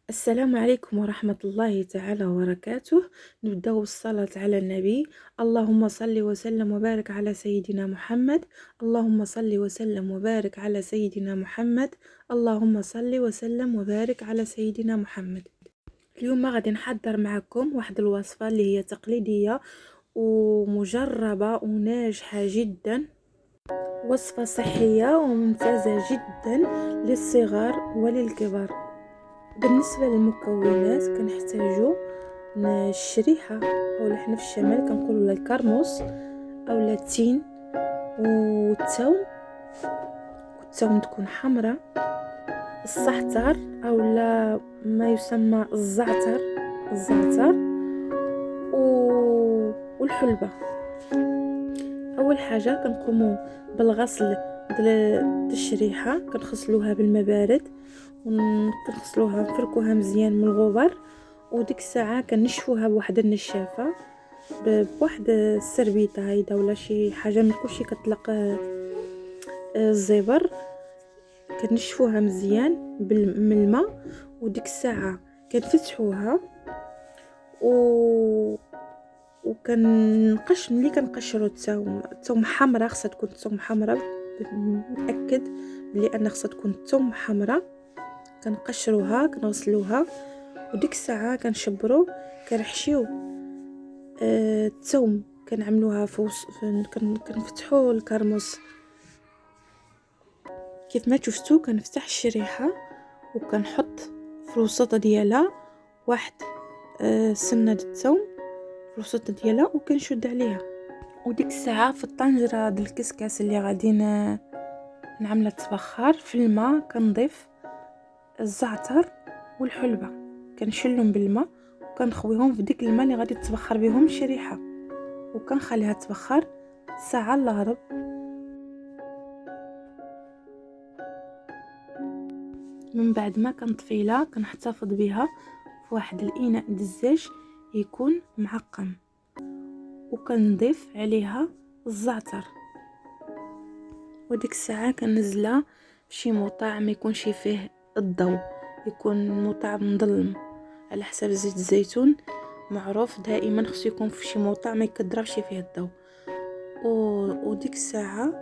السلام عليكم ورحمة الله تعالى وبركاته. نبدأ بالصلاة على النبي. اللهم صل وسلم وبارك على سيدنا محمد. اللهم صل وسلم وبارك على سيدنا محمد. اللهم صل وسلم وبارك على سيدنا محمد. اليوم غادي نحضر معكم واحد الوصفة اللي هي تقليدية ومجربة وناجحة جدا، وصفة صحية وممتازة جدا للصغار وللكبار. بالنسبة للمكونات كنحتاجو الشريحة او حنا في الشمال كنقولوا لها الكرموس او التين، والثوم تكون حمراء، الزعتر او ما يسمى الزعتر والحلبة. اول حاجة كنقوموا بالغسل ديال الشريحة، كنغسلوها بالماء بارد ونغسلوها نفركوها مزيان من الغبر، وديك الساعه كنشفوها بواحد النشافه بواحد السربيطه هيدا ولا شي حاجه من كلشي كتطلق الزبر. كنشفوها مزيان من الماء، وديك الساعه كنفتحوها ملي كنقشروا الثوم حمراء، خصها تكون الثوم حمراء، نتاكد بلي ان خصها تكون الثوم حمراء. كنقشروها كنغسلوها، وديك الساعه كنشبرو كنحشيو الثوم، كنعملوها كنفتحو الكرموس كيف ما شفتوا. كنفتح الشريحه وكنحط في الوسط ديالها واحد سنه د الثوم في الوسط ديالها وكنشد عليها. وديك الساعه في الطنجره ديال الكسكاس اللي غادي نعملها تبخر في الماء، كنضيف الزعتر والحلبة، كنشلهم بالماء وكنخويهم في ديك الماء اللي غادي تبخر بهم الشريحه، وكنخليها تبخر ساعه الا ربع. من بعد ما كنطفيلها كنحتفظ بها في واحد الاناء دزاج يكون معقم، وكنضيف عليها الزعتر، وديك الساعه كنزلها فشي موطع ما يكونش فيه الضوء، يكون موطع مظلم على حسب زيت الزيتون معروف دائما خصو يكون في شي موطع ما يكدرش فيه الضوء. وديك الساعه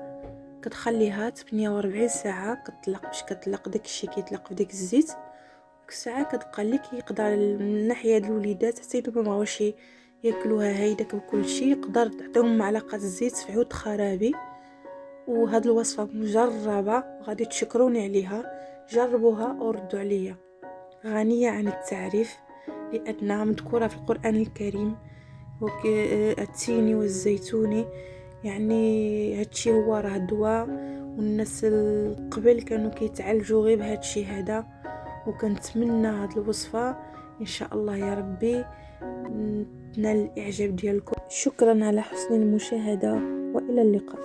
كتخليها 48 ساعه كتطلق باش كتطلق داكشي كيطلق في ديك الزيت. ديك الساعه كتبقى لك يقدر من ناحيه د الوليدات حتى اذا ما بغاوش ياكلوها هيداك وكل شيء، يقدر تعطيهم معلقه الزيت في عود خرابي. وهاد الوصفه مجربه غادي تشكروني عليها، جربوها وردوا عليا. غنيه عن التعريف لانها مذكوره في القران الكريم، التين والزيتون، يعني هادشي هو راه دواء، والناس قبل كانوا كيتعالجوا غير بهادشي هذا. وكنتمنى هاد الوصفه ان شاء الله يا ربي تنال الاعجاب ديالكم. شكرا على حسن المشاهده والى اللقاء.